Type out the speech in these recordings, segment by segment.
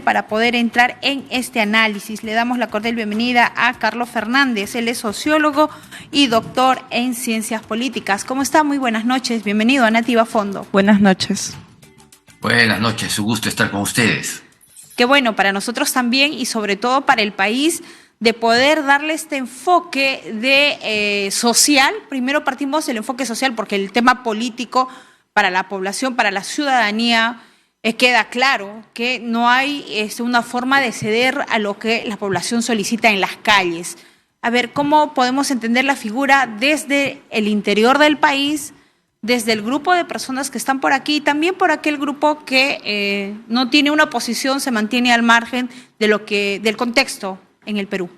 para poder entrar en este análisis. Le damos la cordial bienvenida a Carlos Fernández. Él es sociólogo y doctor en ciencias políticas. ¿Cómo está? Muy buenas noches. Bienvenido a Nativa Fondo. Buenas noches. Buenas noches, un gusto estar con ustedes. Qué bueno, para nosotros también y sobre todo para el país, de poder darle este enfoque de social. Primero partimos del enfoque social porque el tema político para la población, para la ciudadanía, queda claro que no hay una forma de ceder a lo que la población solicita en las calles. A ver, ¿cómo podemos entender la figura desde el interior del país, desde el grupo de personas que están por aquí y también por aquel grupo que no tiene una posición, se mantiene al margen de del contexto en el Perú?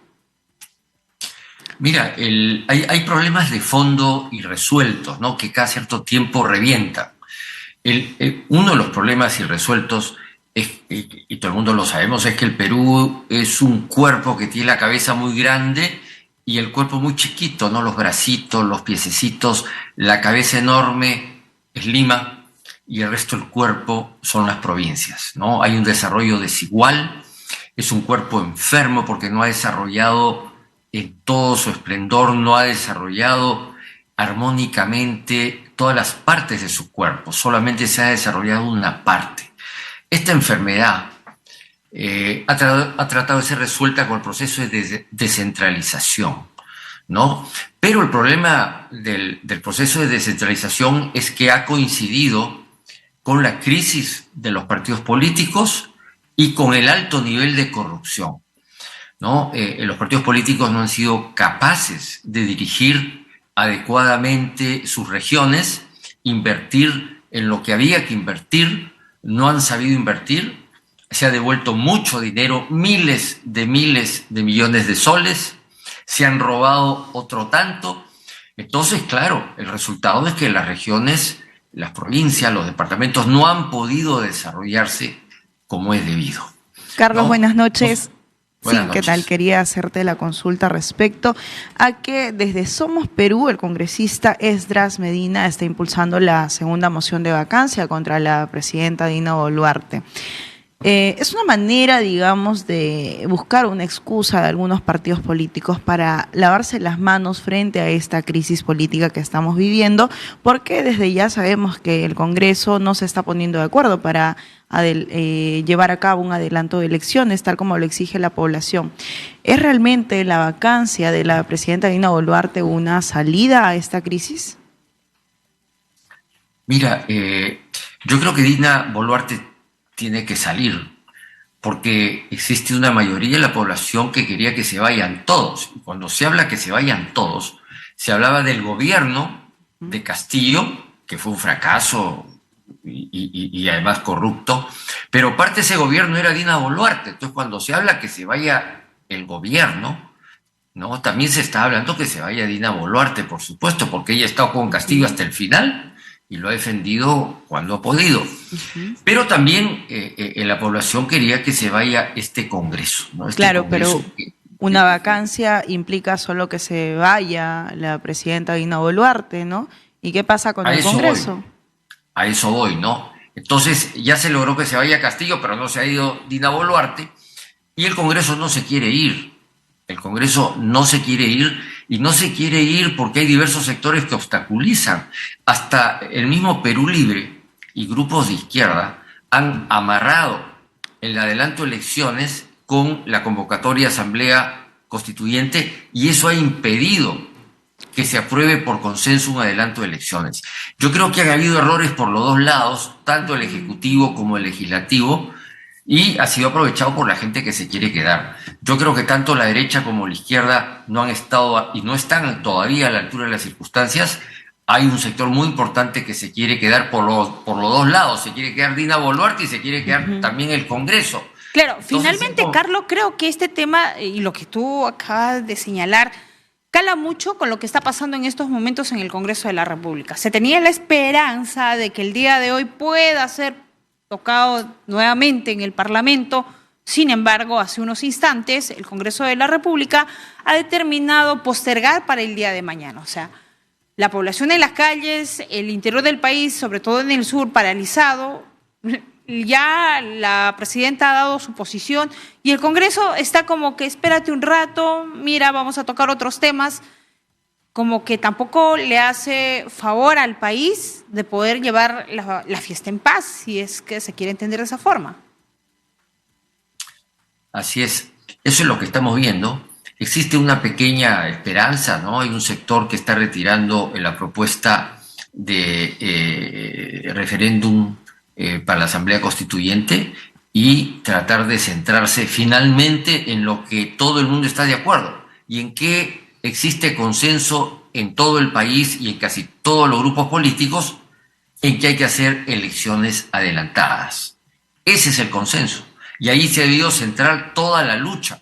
Mira, hay problemas de fondo irresueltos, ¿no?, que cada cierto tiempo revientan. Uno de los problemas irresueltos, y todo el mundo lo sabemos, es que el Perú es un cuerpo que tiene la cabeza muy grande y el cuerpo muy chiquito, ¿no? Los bracitos, los piececitos, la cabeza enorme es Lima y el resto del cuerpo son las provincias, ¿no? Hay un desarrollo desigual, es un cuerpo enfermo porque no ha desarrollado en todo su esplendor, no ha desarrollado armónicamente todas las partes de su cuerpo, solamente se ha desarrollado una parte. Esta enfermedad ha tratado de ser resuelta con el proceso de descentralización, ¿no? Pero el problema del proceso de descentralización es que ha coincidido con la crisis de los partidos políticos y con el alto nivel de corrupción, ¿no? Los partidos políticos no han sido capaces de dirigir adecuadamente sus regiones, invertir en lo que había que invertir, no han sabido invertir, se ha devuelto mucho dinero, miles de millones de soles, se han robado otro tanto. Entonces, claro, el resultado es que las regiones, las provincias, los departamentos no han podido desarrollarse como es debido. Carlos, ¿no? buenas noches. Buenas sí, noches. ¿Qué tal? Quería hacerte la consulta respecto a que desde Somos Perú, el congresista Esdras Medina está impulsando la segunda moción de vacancia contra la presidenta Dina Boluarte. Es una manera, digamos, de buscar una excusa de algunos partidos políticos para lavarse las manos frente a esta crisis política que estamos viviendo, porque desde ya sabemos que el Congreso no se está poniendo de acuerdo para llevar a cabo un adelanto de elecciones, tal como lo exige la población. ¿Es realmente la vacancia de la presidenta Dina Boluarte una salida a esta crisis? Mira, yo creo que Dina Boluarte tiene que salir, porque existe una mayoría de la población que quería que se vayan todos. Y cuando se habla que se vayan todos, se hablaba del gobierno de Castillo, que fue un fracaso y además corrupto, pero parte de ese gobierno era Dina Boluarte. Entonces, cuando se habla que se vaya el gobierno, ¿no?, también se está hablando que se vaya Dina Boluarte, por supuesto, porque ella ha estado con Castillo hasta el final y lo ha defendido cuando ha podido. Pero también la población quería que se vaya este Congreso, ¿no? Claro, pero una vacancia implica solo que se vaya la presidenta Dina Boluarte, ¿no? ¿Y qué pasa con el Congreso? A eso voy, ¿no? Entonces ya se logró que se vaya Castillo, pero no se ha ido Dina Boluarte, y el Congreso no se quiere ir. El Congreso no se quiere ir, y no se quiere ir porque hay diversos sectores que obstaculizan. Hasta el mismo Perú Libre y grupos de izquierda han amarrado el adelanto de elecciones con la convocatoria de Asamblea Constituyente, y eso ha impedido que se apruebe por consenso un adelanto de elecciones. Yo creo que han habido errores por los dos lados, tanto el Ejecutivo como el Legislativo, y ha sido aprovechado por la gente que se quiere quedar. Yo creo que tanto la derecha como la izquierda no han estado y no están todavía a la altura de las circunstancias. Hay un sector muy importante que se quiere quedar por los dos lados. Se quiere quedar Dina Boluarte y se quiere quedar también el Congreso. Claro, Entonces, finalmente, Carlos, creo que este tema y lo que tú acabas de señalar cala mucho con lo que está pasando en estos momentos en el Congreso de la República. Se tenía la esperanza de que el día de hoy pueda ser tocado nuevamente en el Parlamento. Sin embargo, hace unos instantes el Congreso de la República ha determinado postergar para el día de mañana. O sea, la población en las calles, el interior del país, sobre todo en el sur, paralizado, ya la presidenta ha dado su posición y el Congreso está como que espérate un rato, mira, vamos a tocar otros temas, como que tampoco le hace favor al país de poder llevar la fiesta en paz, si es que se quiere entender de esa forma. Así es, eso es lo que estamos viendo. Existe una pequeña esperanza, ¿no? Hay un sector que está retirando la propuesta de referéndum para la Asamblea Constituyente y tratar de centrarse finalmente en lo que todo el mundo está de acuerdo y en que existe consenso en todo el país y en casi todos los grupos políticos en que hay que hacer elecciones adelantadas. Ese es el consenso. Y ahí se ha debido centrar toda la lucha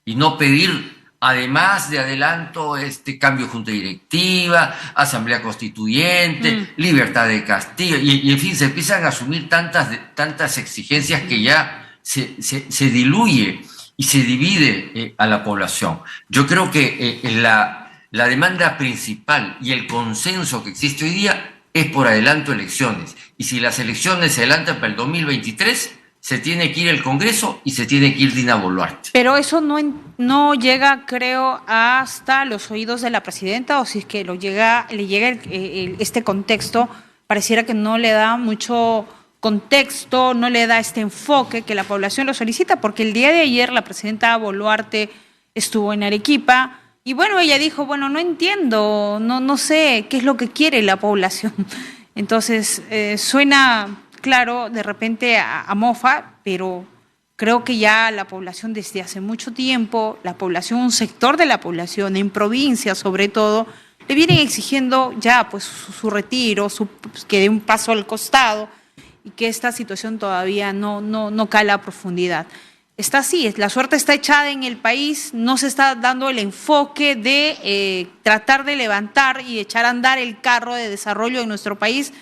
y no pedir, además de adelanto, cambio de junta directiva, asamblea constituyente, libertad de castigo, y en fin, se empiezan a asumir tantas exigencias que ya se diluye y se divide a la población. Yo creo que la demanda principal y el consenso que existe hoy día es por adelanto elecciones. Y si las elecciones se adelantan para el 2023, se tiene que ir el Congreso y se tiene que ir Dina Boluarte. Pero eso no llega, creo, hasta los oídos de la presidenta, o si es que le llega este contexto, pareciera que no le da mucho contexto, no le da este enfoque que la población lo solicita, porque el día de ayer la presidenta Boluarte estuvo en Arequipa y bueno, ella dijo, bueno, no entiendo, no sé qué es lo que quiere la población. Entonces, suena... claro, de repente a mofa, pero creo que ya la población desde hace mucho tiempo, un sector de la población, en provincias sobre todo, le vienen exigiendo ya pues su retiro, que dé un paso al costado y que esta situación todavía no cala a profundidad. Está así, la suerte está echada en el país, no se está dando el enfoque de tratar de levantar y echar a andar el carro de desarrollo en nuestro país,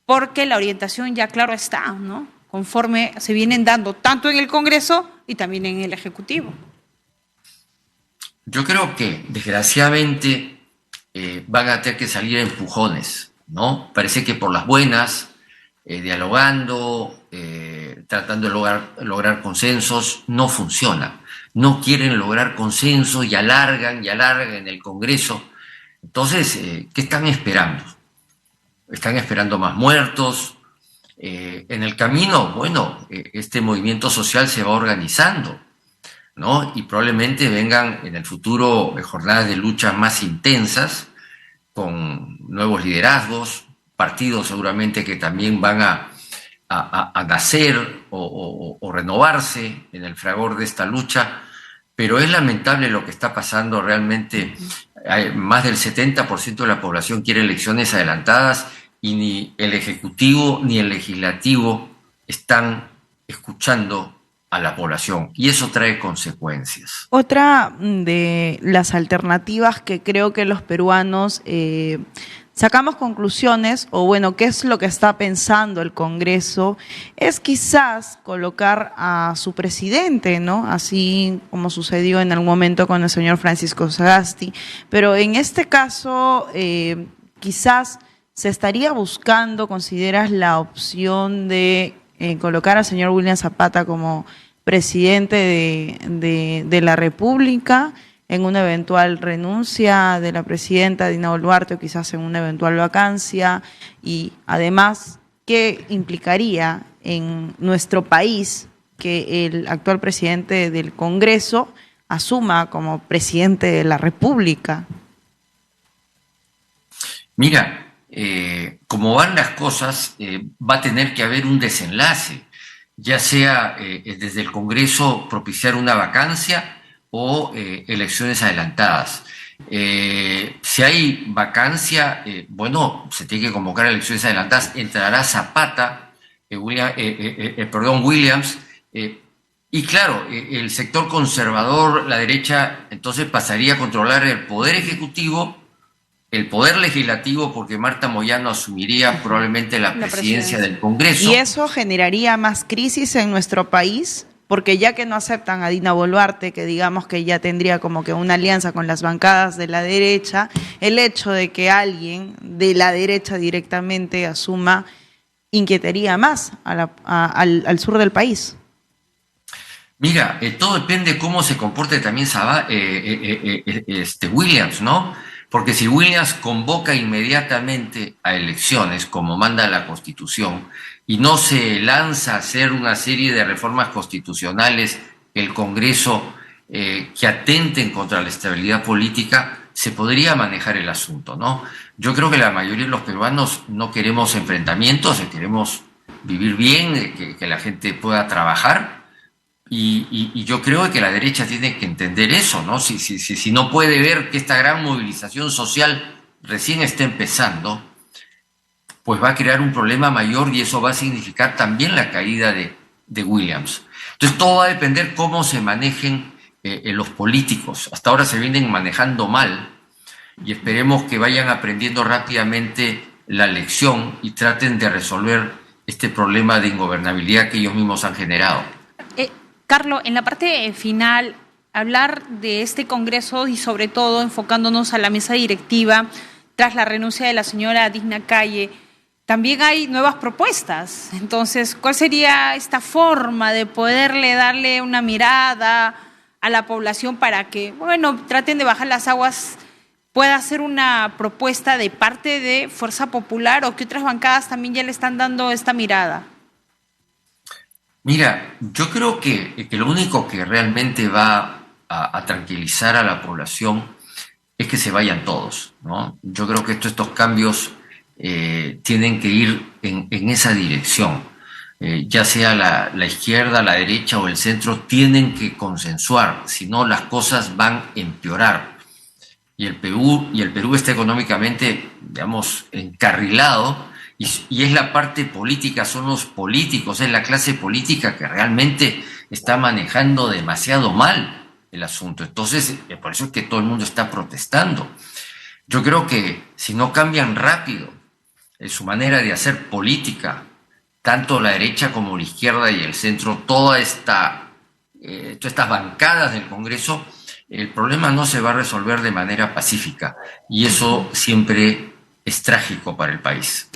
porque la orientación ya claro está, ¿no? Conforme se vienen dando tanto en el Congreso y también en el Ejecutivo. Yo creo que desgraciadamente van a tener que salir empujones, ¿no? Parece que por las buenas, dialogando, tratando de lograr consensos, no funciona. No quieren lograr consensos y alargan en el Congreso. Entonces, ¿qué están esperando? Están esperando más muertos. En el camino, bueno, este movimiento social se va organizando, ¿no? Y probablemente vengan en el futuro jornadas de lucha más intensas, con nuevos liderazgos, partidos seguramente que también van a nacer o renovarse en el fragor de esta lucha, pero es lamentable lo que está pasando realmente. Más del 70% de la población quiere elecciones adelantadas y ni el Ejecutivo ni el Legislativo están escuchando a la población y eso trae consecuencias. Otra de las alternativas que creo que los peruanos sacamos conclusiones, o bueno, qué es lo que está pensando el Congreso, es quizás colocar a su presidente, ¿no? Así como sucedió en algún momento con el señor Francisco Sagasti, pero en este caso quizás se estaría buscando, ¿consideras la opción de colocar al señor William Zapata como presidente de la República en una eventual renuncia de la presidenta Dina Boluarte o quizás en una eventual vacancia? Y además, ¿qué implicaría en nuestro país que el actual presidente del Congreso asuma como presidente de la República? Mira, como van las cosas, va a tener que haber un desenlace, ya sea desde el Congreso propiciar una vacancia o elecciones adelantadas. Si hay vacancia, bueno, se tiene que convocar a elecciones adelantadas, entrará Zapata, Williams, y claro, el sector conservador, la derecha, entonces pasaría a controlar el Poder Ejecutivo, el Poder Legislativo, porque Marta Moyano asumiría probablemente la presidencia del Congreso. ¿Y eso generaría más crisis en nuestro país? Porque ya que no aceptan a Dina Boluarte, que digamos que ya tendría como que una alianza con las bancadas de la derecha, el hecho de que alguien de la derecha directamente asuma inquietaría más al sur del país. Mira, todo depende de cómo se comporte también Williams, ¿no? Porque si Williams convoca inmediatamente a elecciones, como manda la Constitución, y no se lanza a hacer una serie de reformas constitucionales, el Congreso, que atenten contra la estabilidad política, se podría manejar el asunto, ¿no? Yo creo que la mayoría de los peruanos no queremos enfrentamientos, queremos vivir bien, que la gente pueda trabajar. Y yo creo que la derecha tiene que entender eso, ¿no? Si no puede ver que esta gran movilización social recién está empezando, pues va a crear un problema mayor y eso va a significar también la caída de Williams. Entonces todo va a depender cómo se manejen los políticos. Hasta ahora se vienen manejando mal y esperemos que vayan aprendiendo rápidamente la lección y traten de resolver este problema de ingobernabilidad que ellos mismos han generado. Carlos, en la parte final, hablar de este Congreso y sobre todo enfocándonos a la mesa directiva tras la renuncia de la señora Digna Calle, también hay nuevas propuestas. Entonces, ¿cuál sería esta forma de poderle darle una mirada a la población para que, bueno, traten de bajar las aguas, pueda hacer una propuesta de parte de Fuerza Popular o que otras bancadas también ya le están dando esta mirada? Mira, yo creo que lo único que realmente va a tranquilizar a la población es que se vayan todos, ¿no? Yo creo que estos cambios tienen que ir en esa dirección. Ya sea la izquierda, la derecha o el centro, tienen que consensuar, si no las cosas van a empeorar. Y el Perú está económicamente, digamos, encarrilado. Y es la parte política, son los políticos, es la clase política que realmente está manejando demasiado mal el asunto. Entonces, por eso es que todo el mundo está protestando. Yo creo que si no cambian rápido su manera de hacer política, tanto la derecha como la izquierda y el centro, todas estas bancadas del Congreso, el problema no se va a resolver de manera pacífica. Y eso siempre es trágico para el país.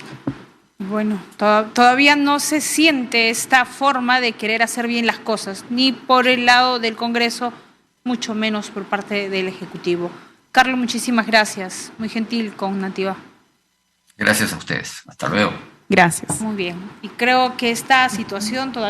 Bueno, todavía no se siente esta forma de querer hacer bien las cosas, ni por el lado del Congreso, mucho menos por parte del Ejecutivo. Carlos, muchísimas gracias. Muy gentil con Nativa. Gracias a ustedes. Hasta luego. Gracias. Muy bien. Y creo que esta situación todavía